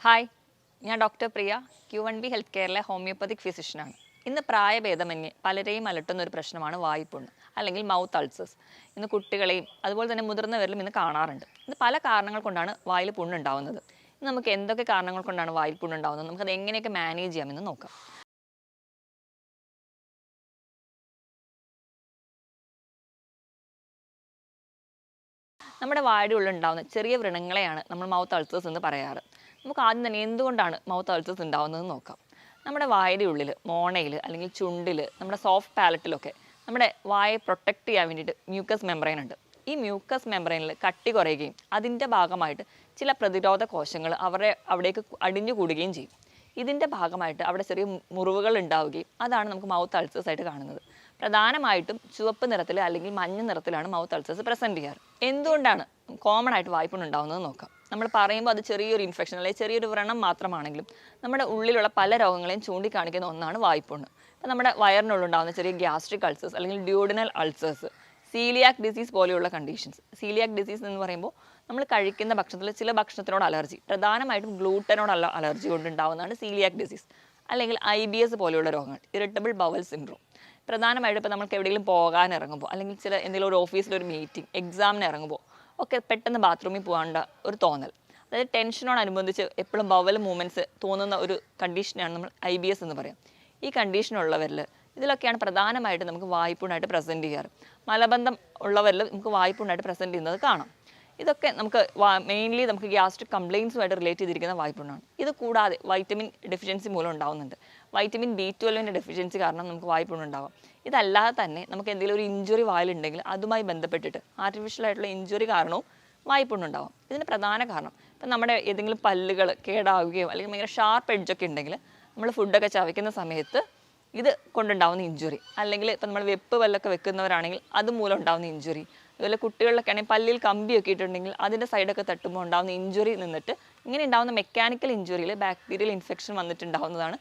Hi, ഞാൻ doctor പ്രിയ, Q1B health കെയറിലെ homoeopathic ഫിസിഷ്യനാണ്. ഇന്ന് പ്രായഭേദമന്യേ പലരെയും അലട്ടുന്ന ഒരു പ്രശ്നമാണ് വായ്പുണ്ണ് അല്ലെങ്കിൽ മൗത്ത് അൾസേഴ്സ്. ഇന്ന് കുട്ടികളെയും അതുപോലെ തന്നെ മുതിർന്നവരിലും ഇന്ന് കാണാറുണ്ട്. ഇത് പല കാരണങ്ങൾ കൊണ്ടാണ് വായിൽ പുണ്ണുണ്ടാവുന്നത്. ഇന്ന് നമുക്ക് എന്തൊക്കെ കാരണങ്ങൾ കൊണ്ടാണ് വായിൽ പുണ്ണുണ്ടാവുന്നത്, നമുക്കത് എങ്ങനെയൊക്കെ മാനേജ് ചെയ്യാമെന്ന് നോക്കാം. നമ്മുടെ വായുടെ ഉള്ളിൽ ഉണ്ടാകുന്ന ചെറിയ വ്രണങ്ങളെയാണ് നമ്മൾ മൗത്ത് അൾസേഴ്സ് എന്ന് പറയാറ്. നമുക്ക് ആദ്യം തന്നെ എന്തുകൊണ്ടാണ് മൗത്ത് അൾസേഴ്സ് ഉണ്ടാകുന്നത് നോക്കാം. നമ്മുടെ വായുടെ ഉള്ളിൽ, മോണയിൽ അല്ലെങ്കിൽ ചുണ്ടിൽ, നമ്മുടെ സോഫ്റ്റ് പാലറ്റിലൊക്കെ നമ്മുടെ വായെ പ്രൊട്ടക്റ്റ് ചെയ്യാൻ വേണ്ടിയിട്ട് മ്യൂക്കസ് മെംബ്രെയിൻ ഉണ്ട്. ഈ മ്യൂക്കസ് മെംബ്രെയിനിൽ കട്ടി കുറയുകയും അതിൻ്റെ ഭാഗമായിട്ട് ചില പ്രതിരോധ കോശങ്ങൾ അവിടേക്ക് അടിഞ്ഞു കൂടുകയും ചെയ്യും. ഇതിൻ്റെ ഭാഗമായിട്ട് അവിടെ ചെറിയ മുറിവുകൾ ഉണ്ടാവുകയും അതാണ് നമുക്ക് മൗത്ത് അൾസേഴ്സ് ആയിട്ട് കാണുന്നത്. പ്രധാനമായിട്ടും ചുവപ്പ് നിറത്തിൽ അല്ലെങ്കിൽ മഞ്ഞ നിറത്തിലാണ് മൗത്ത് അൾസേഴ്സ് പ്രസൻറ്റ് ചെയ്യാറ്. എന്തുകൊണ്ടാണ് കോമൺ ആയിട്ട് വായ്പുണ്ണ് ഉണ്ടാകുന്നത് നോക്കാം. നമ്മൾ പറയുമ്പോൾ അത് ചെറിയൊരു ഇൻഫെക്ഷൻ അല്ലെങ്കിൽ ചെറിയൊരു വ്രണം മാത്രമാണെങ്കിലും നമ്മുടെ ഉള്ളിലുള്ള പല രോഗങ്ങളെയും ചൂണ്ടിക്കാണിക്കുന്ന ഒന്നാണ് വായ്പുണ്ണ്. ഇപ്പം നമ്മുടെ വയറിനുള്ളുണ്ടാകുന്ന ചെറിയ ഗ്യാസ്ട്രിക് അൾസേഴ്സ് അല്ലെങ്കിൽ ഡ്യൂഡിനൽ അൾസേഴ്സ്, സീലിയാക് ഡിസീസ് പോലെയുള്ള കണ്ടീഷൻസ്. സീലിയാക് ഡിസീസ് എന്ന് പറയുമ്പോൾ നമ്മൾ കഴിക്കുന്ന ഭക്ഷണത്തിൽ ചില ഭക്ഷണത്തിനോട് അലർജി, പ്രധാനമായിട്ടും ഗ്ലൂട്ടനോടുള്ള അലർജി കൊണ്ടുണ്ടാകുന്നതാണ് സീലിയാക് ഡിസീസ്. അല്ലെങ്കിൽ IBS പോലെയുള്ള രോഗങ്ങൾ, ഇറിറ്റബിൾ ബവൽ സിൻഡ്രോം. പ്രധാനമായിട്ടും ഇപ്പോൾ നമുക്ക് എവിടെയെങ്കിലും പോകാൻ ഇറങ്ങുമ്പോൾ അല്ലെങ്കിൽ എന്തെങ്കിലും ഒരു ഓഫീസിലൊരു മീറ്റിംഗ്, എക്സാമിന് ഇറങ്ങുമ്പോൾ ഒക്കെ പെട്ടെന്ന് ബാത്റൂമിൽ പോകേണ്ട ഒരു തോന്നൽ, അതായത് ടെൻഷനോടനുബന്ധിച്ച് എപ്പോഴും ബവൽ മൂവ്മെൻറ്റ്സ് തോന്നുന്ന ഒരു കണ്ടീഷനാണ് നമ്മൾ IBS എന്ന് പറയാം. ഈ കണ്ടീഷനുള്ളവരിൽ ഇതിലൊക്കെയാണ് പ്രധാനമായിട്ട് നമുക്ക് വായ്പുണ്ണായിട്ട് പ്രസൻറ്റ് ചെയ്യാറ്. മലബന്ധം ഉള്ളവരിൽ നമുക്ക് വായ്പുണ്ണായിട്ട് പ്രസൻറ്റ് ചെയ്യുന്നത് കാണാം. ഇതൊക്കെ നമുക്ക് മെയിൻലി നമുക്ക് ഗ്യാസ്ട്രിക് കംപ്ലയിൻസുമായിട്ട് റിലേറ്റ് ചെയ്തിരിക്കുന്ന വായ്പുണ്ണാണ്. ഇത് കൂടാതെ വൈറ്റമിൻ ഡെഫിഷ്യൻസി മൂലം ഉണ്ടാകുന്നുണ്ട്. വൈറ്റമിൻ B12 ഡെഫിഷ്യൻസി കാരണം നമുക്ക് വായ്പുണ്ണുണ്ടാകും. ഇതല്ലാതെ തന്നെ നമുക്ക് എന്തെങ്കിലും ഒരു ഇഞ്ചുറി വായിലുണ്ടെങ്കിൽ അതുമായി ബന്ധപ്പെട്ടിട്ട് ആർട്ടിഫിഷ്യൽ ആയിട്ടുള്ള ഇഞ്ചുറി കാരണവും വായ്പുണ്ണുണ്ടാകും. ഇതിന് പ്രധാന കാരണം ഇപ്പം നമ്മുടെ ഏതെങ്കിലും പല്ലുകൾ കേടാവുകയോ അല്ലെങ്കിൽ ഭയങ്കര ഷാർപ്പ് എഡ്ജൊക്കെ ഉണ്ടെങ്കിൽ നമ്മൾ ഫുഡൊക്കെ ചവയ്ക്കുന്ന സമയത്ത് ഇത് കൊണ്ടുണ്ടാവുന്ന ഇഞ്ചുറി, അല്ലെങ്കിൽ ഇപ്പം നമ്മൾ വെപ്പ് പല്ലൊക്കെ വെക്കുന്നവരാണെങ്കിൽ അതുമൂലം ഉണ്ടാകുന്ന ഇഞ്ചുറി, അതുപോലെ കുട്ടികളിലൊക്കെ ആണെങ്കിൽ പല്ലിൽ കമ്പിയൊക്കെ ഇട്ടിട്ടുണ്ടെങ്കിൽ അതിൻ്റെ സൈഡൊക്കെ തട്ടുമ്പോൾ ഉണ്ടാകുന്ന ഇഞ്ചുറി നിന്നിട്ട് ഇങ്ങനെ ഉണ്ടാകുന്ന മെക്കാനിക്കൽ ഇഞ്ചുറിയിൽ ബാക്ടീരിയൽ ഇൻഫെക്ഷൻ വന്നിട്ടുണ്ടാകുന്നതാണ്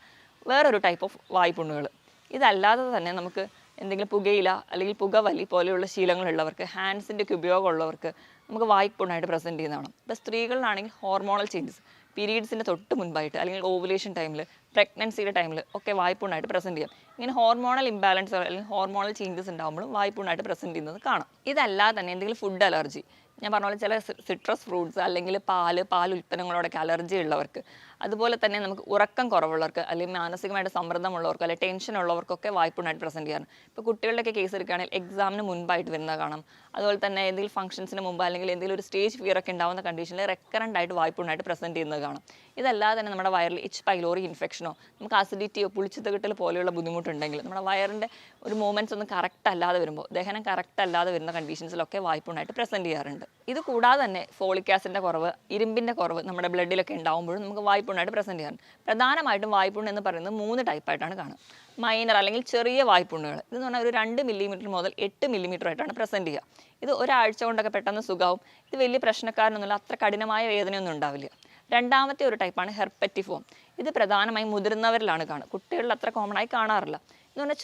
വേറൊരു ടൈപ്പ് ഓഫ് വായ്പുണ്ണുകൾ. ഇതല്ലാതെ തന്നെ നമുക്ക് എന്തെങ്കിലും പുകയില അല്ലെങ്കിൽ പുകവലി പോലെയുള്ള ശീലങ്ങളുള്ളവർക്ക്, ഹാൻഡ്സിൻ്റെ ഉപയോഗമുള്ളവർക്ക് നമുക്ക് വായ്പുണ്ണായിട്ട് പ്രസൻറ്റ് ചെയ്യുന്നതാണ്. ഇപ്പോൾ സ്ത്രീകളിലാണെങ്കിൽ ഹോർമോണൽ ചേഞ്ചസ്, പീരീഡ്സിൻ്റെ തൊട്ട് മുൻപായിട്ട് അല്ലെങ്കിൽ ഓവുലേഷൻ ടൈമിൽ, പ്രഗ്നൻസിയുടെ ടൈമിൽ ഒക്കെ വായ്പുണ്ണായിട്ട് പ്രസൻറ്റ് ചെയ്യാം. ഇങ്ങനെ ഹോർമോണൽ ഇംബാലൻസ് അല്ലെങ്കിൽ ഹോർമോണൽ ചേഞ്ചസ് ഉണ്ടാകുമ്പോഴും വായ്പുണ്ണായിട്ട് പ്രസൻറ്റ് ചെയ്യുന്നത് കാണാം. ഇതല്ലാതെ തന്നെ എന്തെങ്കിലും ഫുഡ് അലർജി, ഞാൻ പറഞ്ഞ പോലെ ചില സിട്രസ് ഫ്രൂട്ട്സ് അല്ലെങ്കിൽ പാൽ ഉൽപ്പന്നങ്ങളോടൊക്കെ അലർജി ഉള്ളവർക്ക്, അതുപോലെ തന്നെ നമുക്ക് ഉറക്കം കുറവുള്ളവർക്ക് അല്ലെങ്കിൽ മാനസികമായിട്ട് സമ്മർദ്ദമുള്ളവർക്ക് അല്ലെങ്കിൽ ടെൻഷൻ ഉള്ളവർക്കൊക്കെ വായ്പുണ്ണായിട്ട് പ്രസൻറ്റ് ചെയ്യാറുണ്ട്. ഇപ്പോൾ കുട്ടികളുടെയൊക്കെ കേസ് എടുക്കുകയാണെങ്കിൽ എക്സാമിന് മുൻപായിട്ട് വരുന്നത് കാണാം. അതുപോലെ തന്നെ എന്തെങ്കിലും ഫംഗ്ഷൻസിന് മുമ്പ് അല്ലെങ്കിൽ എന്തെങ്കിലും ഒരു സ്റ്റേജ് ഫിയർ ഒക്കെ ഉണ്ടാകുന്ന കണ്ടീഷനിൽ റെക്കറൻ്റ് ആയിട്ട് വായ്പുണ്ണായിട്ട് പ്രസൻറ്റ് ചെയ്യുന്നത് കാണാം. ഇതല്ലാതെ തന്നെ നമ്മുടെ വയറിൽ H. പൈലോറി ഇൻഫെക്ഷനോ നമുക്ക് അസിഡിറ്റിയോ പുളിച്ചിത്ത കിട്ടൽ പോലെയുള്ള ബുദ്ധിമുട്ടുണ്ടെങ്കിൽ നമ്മുടെ വയറിൻ്റെ ഒരു മൂവ്മെൻറ്റ്സ് ഒന്നും കറക്റ്റ് അല്ലാതെ വരുമ്പോൾ, ദഹനം കറക്റ്റ് അല്ലാതെ വരുന്ന കണ്ടീഷൻസിലൊക്കെ വായ്പുണ്ണായിട്ട് പ്രസൻറ്റ് ചെയ്യാറുണ്ട്. ഇത് കൂടാതെ തന്നെ ഫോളിക് ആസിഡിൻ്റെ കുറവ്, ഇരുമ്പിൻ്റെ കുറവ് നമ്മുടെ ബ്ലഡിലൊക്കെ ഉണ്ടാകുമ്പോഴും നമുക്ക് വായ്പുണ്ണായിട്ട് പ്രസൻറ്റ് ചെയ്യാറുണ്ട്. പ്രധാനമായിട്ടും വായ്പുണ്ണ് എന്ന് പറയുന്നത് 3 ടൈപ്പായിട്ടാണ് കാണുക. മൈനർ അല്ലെങ്കിൽ ചെറിയ വായ്പുണ്ണുകൾ, ഇതെന്ന് പറഞ്ഞാൽ ഒരു 2 മില്ലിമീറ്റർ മുതൽ 8 മില്ലിമീറ്റർ ആയിട്ടാണ് പ്രസൻറ്റ് ചെയ്യുക. ഇത് ഒരാഴ്ച കൊണ്ടൊക്കെ പെട്ടെന്ന് സുഖമാവും. ഇത് വലിയ പ്രശ്നക്കാരനൊന്നുമില്ല, അത്ര കടിനമായ വേദനയൊന്നും ഉണ്ടാവില്ല. രണ്ടാമത്തെ ഒരു ടൈപ്പാണ് ഹെർപ്പറ്റിഫോം. ഇത് പ്രധാനമായും മുതിർന്നവരിലാണ് കാണുക, കുട്ടികളിൽ അത്ര കോമൺ ആയി കാണാറില്ല. എന്ന് പറഞ്ഞാൽ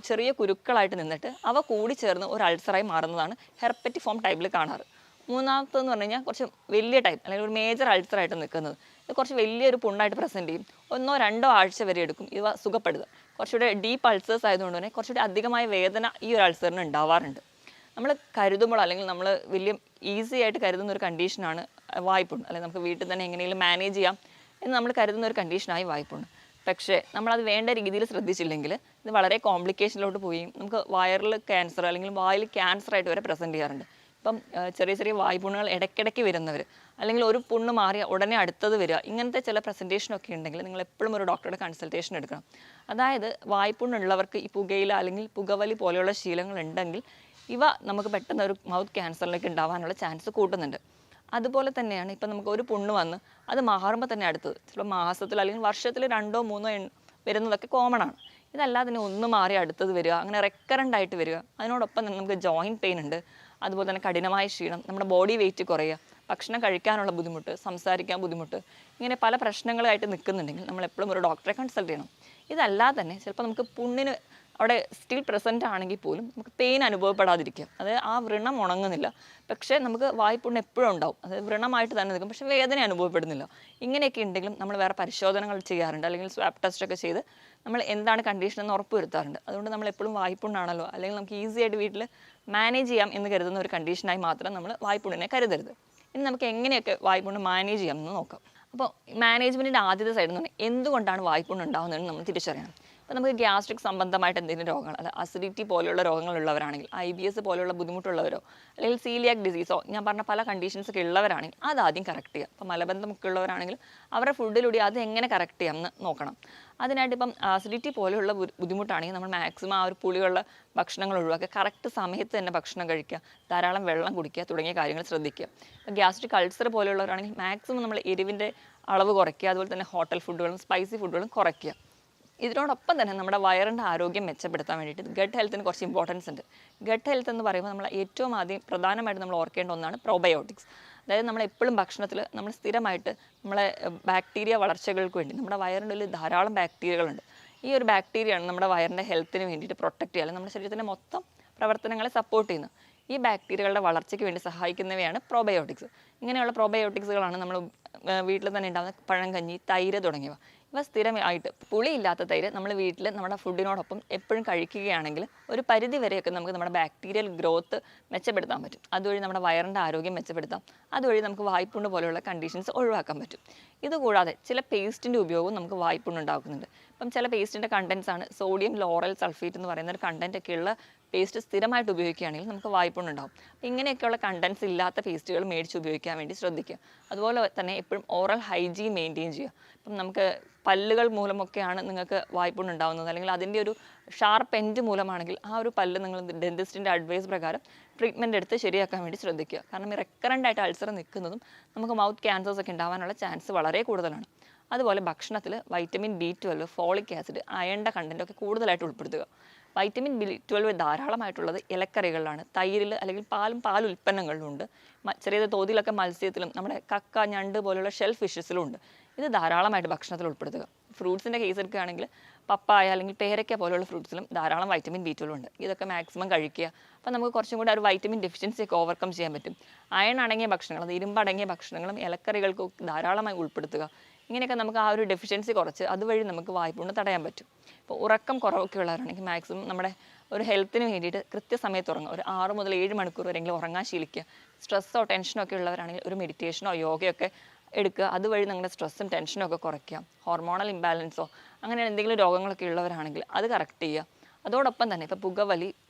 ചെറിയ കുരുക്കളായിട്ട് നിന്നിട്ട് അവ കൂടി ചേർന്ന് ഒരു അൾസറായി മാറുന്നതാണ് ഹെർപ്പറ്റിഫോം ടൈപ്പിൽ കാണാറ്. മൂന്നാമത്തെന്ന് പറഞ്ഞു കഴിഞ്ഞാൽ കുറച്ച് വലിയ ടൈപ്പ് അല്ലെങ്കിൽ ഒരു മേജർ അൾസറായിട്ട് നിൽക്കുന്നത്. ഇത് കുറച്ച് വലിയൊരു പുണ്ണായിട്ട് പ്രസൻറ്റ് ചെയ്യും. 1-2 ആഴ്ച വരെ എടുക്കും ഇവ സുഖപ്പെടുക. കുറച്ചുകൂടെ ഡീപ്പ് അൾസേഴ്സ് ആയതുകൊണ്ട് തന്നെ കുറച്ചുകൂടി അധികമായ വേദന ഈ ഒരു അൾസറിന് ഉണ്ടാവാറുണ്ട്. നമ്മൾ കരുതുമ്പോൾ അല്ലെങ്കിൽ നമ്മൾ വലിയ ഈസി ആയിട്ട് കരുതുന്ന ഒരു കണ്ടീഷനാണ് വായ്പുണ്ണ്, അല്ലെങ്കിൽ നമുക്ക് വീട്ടിൽ തന്നെ എങ്ങനെയെങ്കിലും മാനേജ് ചെയ്യാം എന്ന് നമ്മൾ കരുതുന്ന ഒരു കണ്ടീഷനായി വായ്പുണ്ണ്. പക്ഷേ നമ്മളത് വേണ്ട രീതിയിൽ ശ്രദ്ധിച്ചില്ലെങ്കിൽ ഇത് വളരെ കോംപ്ലിക്കേഷനിലോട്ട് പോയി നമുക്ക് വയറിൽ ക്യാൻസർ അല്ലെങ്കിൽ വായിൽ ക്യാൻസറായിട്ട് വരെ പ്രസൻറ്റ് ചെയ്യാറുണ്ട്. ഇപ്പം ചെറിയ വായ്പുണ്ണുകൾ ഇടയ്ക്കിടയ്ക്ക് വരുന്നവർ, അല്ലെങ്കിൽ ഒരു പുണ്ണ് മാറിയ ഉടനെ അടുത്തത് വരിക, ഇങ്ങനത്തെ ചില പ്രസൻറ്റേഷനൊക്കെ ഉണ്ടെങ്കിൽ നിങ്ങൾ എപ്പോഴും ഒരു ഡോക്ടറുടെ കൺസൾട്ടേഷൻ എടുക്കണം. അതായത് വായ്പുണ്ണുള്ളവർക്ക് ഈ പുകയില അല്ലെങ്കിൽ പുകവലി പോലെയുള്ള ശീലങ്ങൾ ഉണ്ടെങ്കിൽ ഇവ നമുക്ക് പെട്ടെന്ന് ഒരു മൗത്ത് ക്യാൻസറിലേക്ക് ഉണ്ടാവാനുള്ള ചാൻസ് കൂട്ടുന്നുണ്ട്. അതുപോലെ തന്നെയാണ് ഇപ്പം നമുക്ക് ഒരു പുണ്ണ് വന്ന് അത് മാറുമ്പോൾ തന്നെ അടുത്തത് ചിലപ്പോൾ മാസത്തിൽ അല്ലെങ്കിൽ വർഷത്തിൽ 2-3 വരുന്നതൊക്കെ കോമൺ ആണ്. ഇതല്ലാതെ തന്നെ ഒന്ന് മാറി അടുത്തത് വരിക, അങ്ങനെ റെക്കറൻ്റ് ആയിട്ട് വരിക. അതിനോടൊപ്പം തന്നെ നമുക്ക് ജോയിൻറ്റ് പെയിൻ ഉണ്ട്, അതുപോലെ തന്നെ കഠിനമായ ക്ഷീണം, നമ്മുടെ ബോഡി വെയിറ്റ് കുറയുക, ഭക്ഷണം കഴിക്കാനുള്ള ബുദ്ധിമുട്ട്, സംസാരിക്കാൻ ബുദ്ധിമുട്ട്, ഇങ്ങനെ പല പ്രശ്നങ്ങളായിട്ട് നിൽക്കുന്നുണ്ടെങ്കിൽ നമ്മൾ എപ്പോഴും ഒരു ഡോക്ടറെ കൺസൾട്ട് ചെയ്യണം. ഇതല്ലാതെ തന്നെ ചിലപ്പോൾ നമുക്ക് പുണ്ണിന് അവിടെ സ്റ്റിൽ പ്രസൻറ്റ് ആണെങ്കിൽ പോലും നമുക്ക് പെയിൻ അനുഭവപ്പെടാതിരിക്കുക. അതായത് ആ വ്രണം ഉണങ്ങുന്നില്ല, പക്ഷേ നമുക്ക് വായ്പുണ്ണ് എപ്പോഴും ഉണ്ടാവും. അതായത് വ്രണമായിട്ട് തന്നെ നിൽക്കും, പക്ഷേ വേദന അനുഭവപ്പെടുന്നില്ല. ഇങ്ങനെയൊക്കെ ഉണ്ടെങ്കിലും നമ്മൾ വേറെ പരിശോധനകൾ ചെയ്യാറുണ്ട്, അല്ലെങ്കിൽ സ്വാബ് ടെസ്റ്റ് ഒക്കെ ചെയ്ത് നമ്മൾ എന്താണ് കണ്ടീഷൻ എന്ന് ഉറപ്പ് വരുത്താറുണ്ട്. അതുകൊണ്ട് നമ്മൾ എപ്പോഴും വായ്പുണ്ണാണല്ലോ, അല്ലെങ്കിൽ നമുക്ക് ഈസി ആയിട്ട് വീട്ടിൽ മാനേജ് ചെയ്യാം എന്ന് കരുതുന്ന ഒരു കണ്ടീഷനായി മാത്രം നമ്മൾ വായ്പുണ്ണിനെ കരുതരുത്. ഇനി നമുക്ക് എങ്ങനെയൊക്കെ വായ്പുണ്ണ് മാനേജ് ചെയ്യാം എന്ന് നോക്കാം. അപ്പോൾ മാനേജ്മെൻറ്റിൻ്റെ ആദ്യത്തെ സൈഡ് എന്ന് പറഞ്ഞാൽ എന്തുകൊണ്ടാണ് വായ്പുണ്ണ് ഉണ്ടാകുന്നതെന്ന് നമ്മൾ തിരിച്ചറിയണം. അപ്പോൾ നമുക്ക് ഗ്യാസ്ട്രിക് സംബന്ധമായിട്ട് എന്തെങ്കിലും രോഗങ്ങൾ, അല്ല അസിഡിറ്റി പോലെയുള്ള രോഗങ്ങളുള്ളവരാണെങ്കിൽ, IBS പോലെയുള്ള ബുദ്ധിമുട്ടുള്ളവരോ, അല്ലെങ്കിൽ സീലിയാക് ഡിസീസോ, ഞാൻ പറഞ്ഞ പല കണ്ടീഷൻസ് ഒക്കെ ഉള്ളവരാണെങ്കിൽ അത് ആദ്യം കറക്റ്റ് ചെയ്യുക. അപ്പോൾ മലബന്ധമൊക്കെ ഉള്ളവരാണെങ്കിൽ അവരുടെ ഫുഡിലൂടെ അത് എങ്ങനെ കറക്റ്റ് ചെയ്യാം എന്ന് നോക്കണം. അതിനായിട്ട് ഇപ്പം അസിഡിറ്റി പോലെയുള്ള ബുദ്ധിമുട്ടാണെങ്കിൽ നമ്മൾ മാക്സിമം ആ ഒരു പുളിയുള്ള ഭക്ഷണങ്ങൾ ഒഴിവാക്കുക, കറക്റ്റ് സമയത്ത് തന്നെ ഭക്ഷണം കഴിക്കുക, ധാരാളം വെള്ളം കുടിക്കുക തുടങ്ങിയ കാര്യങ്ങൾ ശ്രദ്ധിക്കുക. ഇപ്പം ഗ്യാസ്ട്രിക് അൾസർ പോലെയുള്ളവരാണെങ്കിൽ മാക്സിമം നമ്മൾ എരിവിൻ്റെ അളവ് കുറയ്ക്കുക, അതുപോലെ തന്നെ ഹോട്ടൽ ഫുഡുകളും സ്പൈസി ഫുഡുകളും കുറയ്ക്കുക. ഇതിനോടൊപ്പം തന്നെ നമ്മുടെ വയറിൻ്റെ ആരോഗ്യം മെച്ചപ്പെടുത്താൻ വേണ്ടിയിട്ട് ഗട്ട് ഹെൽത്തിന് കുറച്ച് ഇമ്പോർട്ടൻസ് ഉണ്ട്. ഗട്ട് ഹെൽത്ത് എന്ന് പറയുമ്പോൾ നമ്മൾ ഏറ്റവും ആദ്യം പ്രധാനമായിട്ട് നമ്മൾ ഓർക്കേണ്ട ഒന്നാണ് പ്രോബയോട്ടിക്സ്. അതായത് നമ്മൾ എപ്പോഴും ഭക്ഷണത്തിൽ നമ്മൾ സ്ഥിരമായിട്ട് നമ്മളെ ബാക്ടീരിയ വളർച്ചകൾക്ക് വേണ്ടി നമ്മുടെ വയറിൻ്റെ ഉള്ളിൽ ധാരാളം ബാക്ടീരിയകളുണ്ട്. ഈ ഒരു ബാക്ടീരിയയാണ് നമ്മുടെ വയറിൻ്റെ ഹെൽത്തിന് വേണ്ടിയിട്ട് പ്രൊട്ടക്റ്റ് ചെയ്യുക, അല്ലെങ്കിൽ നമ്മുടെ ശരീരത്തിൻ്റെ മൊത്തം പ്രവർത്തനങ്ങളെ സപ്പോർട്ട് ചെയ്യുന്നത്. ഈ ബാക്ടീരിയകളുടെ വളർച്ചയ്ക്ക് വേണ്ടി സഹായിക്കുന്നവയാണ് പ്രോബയോട്ടിക്സ്. ഇങ്ങനെയുള്ള പ്രോബയോട്ടിക്സുകളാണ് നമ്മൾ വീട്ടിൽ തന്നെ ഉണ്ടാകുന്ന പഴങ്കഞ്ഞി, തൈര് തുടങ്ങിയവ. ഇവ സ്ഥിരമായിട്ട് പുളിയില്ലാത്ത തൈര് നമ്മൾ വീട്ടിൽ നമ്മുടെ ഫുഡിനോടൊപ്പം എപ്പോഴും കഴിക്കുകയാണെങ്കിൽ ഒരു പരിധി വരെയൊക്കെ നമുക്ക് നമ്മുടെ ബാക്ടീരിയൽ ഗ്രോത്ത് മെച്ചപ്പെടുത്താൻ പറ്റും. അതുവഴി നമ്മുടെ വയറിൻ്റെ ആരോഗ്യം മെച്ചപ്പെടുത്താം. അതുവഴി നമുക്ക് വായ്പുണ്ണ് പോലെയുള്ള കണ്ടീഷൻസ് ഒഴിവാക്കാൻ പറ്റും. ഇതുകൂടാതെ ചില പേസ്റ്റിൻ്റെ ഉപയോഗവും നമുക്ക് വായ്പുണ്ണ് ഉണ്ടാക്കുന്നുണ്ട്. ഇപ്പം ചില പേസ്റ്റിൻ്റെ കണ്ടൻസ് ആണ് സോഡിയം ലോറൽ സൾഫേറ്റ് എന്ന് പറയുന്ന ഒരു കണ്ടൻറ്റ് ഒക്കെയുള്ള പേസ്റ്റ് സ്ഥിരമായിട്ട് ഉപയോഗിക്കുകയാണെങ്കിൽ നമുക്ക് വായ്പുണ്ണ് ഉണ്ടാകും. അപ്പോൾ ഇങ്ങനെയൊക്കെയുള്ള കണ്ടൻസ് ഇല്ലാത്ത പേസ്റ്റുകൾ മേടിച്ച് ഉപയോഗിക്കാൻ വേണ്ടി ശ്രദ്ധിക്കുക. അതുപോലെ തന്നെ എപ്പോഴും ഓറൽ ഹൈജീൻ മെയിൻറ്റെയിൻ ചെയ്യുക. ഇപ്പം നമുക്ക് പല്ലുകൾ മൂലമൊക്കെയാണ് നിങ്ങൾക്ക് വായ്പുണ്ണ് ഉണ്ടാകുന്നത്, അല്ലെങ്കിൽ അതിൻ്റെ ഒരു ഷാർപ്പ് എൻഡ് മൂലമാണെങ്കിൽ ആ ഒരു പല്ല് നിങ്ങൾ ഡെന്റിസ്റ്റിൻ്റെ അഡ്വൈസ് പ്രകാരം ട്രീറ്റ്മെൻറ്റ് എടുത്ത് ശരിയാക്കാൻ വേണ്ടി ശ്രദ്ധിക്കുക. കാരണം ഈ റെക്കറൻ്റ് ആയിട്ട് അൾസർ നിൽക്കുന്നതും നമുക്ക് മൗത്ത് ക്യാൻസേഴ്സ് ഒക്കെ ഉണ്ടാകാനുള്ള ചാൻസ് വളരെ കൂടുതലാണ്. അതുപോലെ ഭക്ഷണത്തിൽ വൈറ്റമിൻ B12, ഫോളിക് ആസിഡ്, അയണിൻ്റെ കണ്ടൻറ്റൊക്കെ കൂടുതലായിട്ട് ഉൾപ്പെടുത്തുക. വൈറ്റമിൻ B12 ധാരാളമായിട്ടുള്ളത് ഇലക്കറികളിലാണ്, തൈരിൽ അല്ലെങ്കിൽ പാലുൽപ്പന്നങ്ങളിലും ഉണ്ട്. ചെറിയ തോതിലൊക്കെ മത്സ്യത്തിലും നമ്മുടെ കക്ക, ഞണ്ട് പോലുള്ള ഷെൽ ഫിഷസിലും ഉണ്ട്. ഇത് ധാരാളമായിട്ട് ഭക്ഷണത്തിൽ ഉൾപ്പെടുത്തുക. ഫ്രൂട്ട്സിൻ്റെ കേസ് എടുക്കുകയാണെങ്കിൽ പപ്പായ അല്ലെങ്കിൽ പേരയ്ക്ക പോലുള്ള ഫ്രൂട്ട്സിലും ധാരാളം വൈറ്റമിൻ B12 ഉണ്ട്. ഇതൊക്കെ മാക്സിമം കഴിക്കുക. അപ്പോൾ നമുക്ക് കുറച്ചും കൂടി ആ ഒരു വൈറ്റമിൻ ഡെഫിഷ്യൻസി ഒക്കെ ഓവർകം ചെയ്യാൻ പറ്റും. അയൺ അടങ്ങിയ ഭക്ഷണങ്ങൾ, അത് ഇരുമ്പടങ്ങിയ ഭക്ഷണങ്ങളും ഇലക്കറികൾക്ക് ധാരാളമായി ഉൾപ്പെടുത്തുക. ഇങ്ങനെയൊക്കെ നമുക്ക് ആ ഒരു ഡെഫിഷ്യൻസി കുറച്ച് അതുവഴി നമുക്ക് വായ്പുണ്ണ് തടയാൻ പറ്റും. ഇപ്പോൾ ഉറക്കം കുറവൊക്കെ ഉള്ളവരാണെങ്കിൽ മാക്സിമം നമ്മുടെ ഒരു ഹെൽത്തിന് വേണ്ടിയിട്ട് കൃത്യസമയത്ത് ഉറങ്ങുക. ഒരു 6 മുതൽ 7 മണിക്കൂർ വരെയെങ്കിലും ഉറങ്ങാൻ ശീലിക്കുക. സ്ട്രെസ്സോ ടെൻഷനോ ഒക്കെ ഉള്ളവരാണെങ്കിൽ ഒരു മെഡിറ്റേഷനോ യോഗയൊക്കെ എടുക്കുക. അതുവഴി നിങ്ങളുടെ സ്ട്രെസ്സും ടെൻഷനും ഒക്കെ കുറയ്ക്കുക. ഹോർമോണൽ ഇംബാലൻസോ അങ്ങനെ എന്തെങ്കിലും രോഗങ്ങളൊക്കെ ഉള്ളവരാണെങ്കിൽ അത് കറക്റ്റ് ചെയ്യുക. അതോടൊപ്പം തന്നെ ഇപ്പോൾ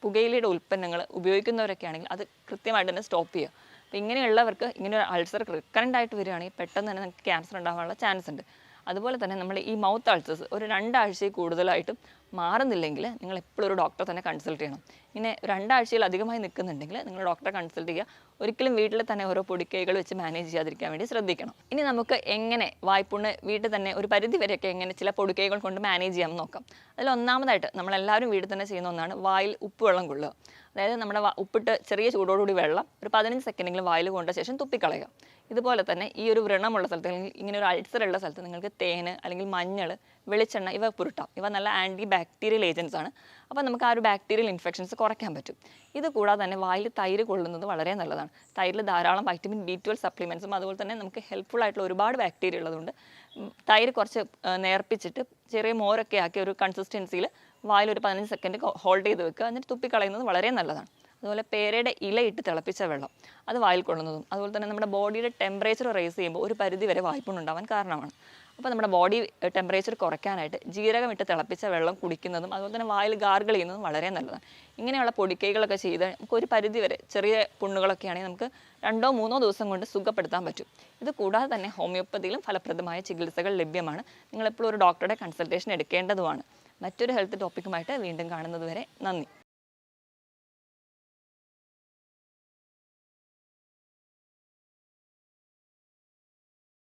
പുകയിലയുടെ ഉൽപ്പന്നങ്ങൾ ഉപയോഗിക്കുന്നവരൊക്കെ ആണെങ്കിൽ അത് കൃത്യമായിട്ട് തന്നെ സ്റ്റോപ്പ് ചെയ്യുക. അപ്പോൾ ഇങ്ങനെയുള്ളവർക്ക് ഇങ്ങനെ ഒരു അൾസർ റിക്കറൻ്റ് ആയിട്ട് വരികയാണെങ്കിൽ പെട്ടെന്ന് തന്നെ നിങ്ങൾക്ക് ക്യാൻസർ ഉണ്ടാകാനുള്ള ചാൻസ് ഉണ്ട്. അതുപോലെ തന്നെ നമ്മൾ ഈ മൗത്ത് അൾസേഴ്സ് ഒരു 2 ആഴ്ചയിൽ കൂടുതലായിട്ടും മാറുന്നില്ലെങ്കിൽ നിങ്ങൾ എപ്പോഴും ഒരു ഡോക്ടറെ തന്നെ കൺസൾട്ട് ചെയ്യണം. ഇങ്ങനെ 2 ആഴ്ചയിൽ അധികമായി നിൽക്കുന്നുണ്ടെങ്കിൽ നിങ്ങൾ ഡോക്ടറെ കൺസൾട്ട് ചെയ്യുക. ഒരിക്കലും വീട്ടിൽ തന്നെ ഓരോ പൊടിക്കൈകൾ വെച്ച് മാനേജ് ചെയ്യാതിരിക്കാൻ വേണ്ടി ശ്രദ്ധിക്കണം. ഇനി നമുക്ക് എങ്ങനെ വായ്പുണ്ണ് വീട്ടിൽ തന്നെ ഒരു പരിധി വരെയൊക്കെ എങ്ങനെ ചില പൊടിക്കൈകൾ കൊണ്ട് മാനേജ് ചെയ്യാമെന്ന് നോക്കാം. അതിൽ ഒന്നാമതായിട്ട് നമ്മളെല്ലാവരും വീട്ടിൽ തന്നെ ചെയ്യുന്ന ഒന്നാണ് വായിൽ ഉപ്പുവെള്ളം കൊള്ളുക. അതായത് നമ്മുടെ ഉപ്പിട്ട് ചെറിയ ചൂടോടുകൂടി വെള്ളം ഒരു 15 സെക്കൻഡെങ്കിലും വായിൽ കൊണ്ട ശേഷം തുപ്പിക്കളയുക. ഇതുപോലെ തന്നെ ഈ ഒരു വ്രണമുള്ള സ്ഥലത്ത് അല്ലെങ്കിൽ ഇങ്ങനെ ഒരു അൾസർ ഉള്ള സ്ഥലത്ത് നിങ്ങൾക്ക് തേന് അല്ലെങ്കിൽ മഞ്ഞൾ, വെളിച്ചെണ്ണ ഇവ പുരട്ടാം. ഇവ നല്ല ആൻറ്റി ബാക്ടീരിയൽ ഏജൻസ് ആണ്. അപ്പോൾ നമുക്ക് ആ ഒരു ബാക്ടീരിയൽ ഇൻഫെക്ഷൻസ് കുറയ്ക്കാൻ പറ്റും. ഇത് കൂടാതെ തന്നെ വായിൽ തൈര് കൊള്ളുന്നത് വളരെ നല്ലതാണ്. തൈരിൽ ധാരാളം വൈറ്റമിൻ B12 സപ്ലിമെൻറ്റ്സും അതുപോലെ തന്നെ നമുക്ക് ഹെൽപ്ഫുൾ ആയിട്ടുള്ള ഒരുപാട് ബാക്ടീരിയ ഉള്ളതുകൊണ്ട് തൈര് കുറച്ച് നേർപ്പിച്ചിട്ട് ചെറിയ മോരൊക്കെ ആക്കി ഒരു കൺസിസ്റ്റൻസിയിൽ വായിൽ ഒരു 15 സെക്കൻഡ് ഹോൾഡ് ചെയ്ത് വെക്കുക. എന്നിട്ട് തുപ്പിക്കളയുന്നത് വളരെ നല്ലതാണ്. അതുപോലെ പേരയുടെ ഇലയിട്ട് തിളപ്പിച്ച വെള്ളം അത് വായിൽ കൊള്ളുന്നതും അതുപോലെ തന്നെ നമ്മുടെ ബോഡിയുടെ ടെമ്പറേച്ചർ റേസ് ചെയ്യുമ്പോൾ ഒരു പരിധി വരെ വായ്പുണ്ണുണ്ടാവാൻ കാരണമാണ്. അപ്പോൾ നമ്മുടെ ബോഡി ടെമ്പറേച്ചർ കുറയ്ക്കാനായിട്ട് ജീരകം ഇട്ട് തിളപ്പിച്ച വെള്ളം കുടിക്കുന്നതും അതുപോലെ തന്നെ വായിൽ ഗാർഗിൾ ചെയ്യുന്നതും വളരെ നല്ലതാണ്. ഇങ്ങനെയുള്ള പൊടിക്കൈകളൊക്കെ ചെയ്ത് നമുക്ക് ഒരു പരിധി വരെ ചെറിയ പുണ്ണുകളൊക്കെ ആണെങ്കിൽ നമുക്ക് 2-3 ദിവസം കൊണ്ട് സുഖപ്പെടുത്താൻ പറ്റും. ഇത് കൂടാതെ തന്നെ ഹോമിയോപ്പതിയിലും ഫലപ്രദമായ ചികിത്സകൾ ലഭ്യമാണ്. നിങ്ങളെപ്പോഴും ഒരു ഡോക്ടറുടെ കൺസൾട്ടേഷൻ എടുക്കേണ്ടതുമാണ്. മറ്റൊരു ഹെൽത്ത് ടോപ്പിക്കുമായിട്ട് വീണ്ടും കാണുന്നത് വരെ നന്ദി.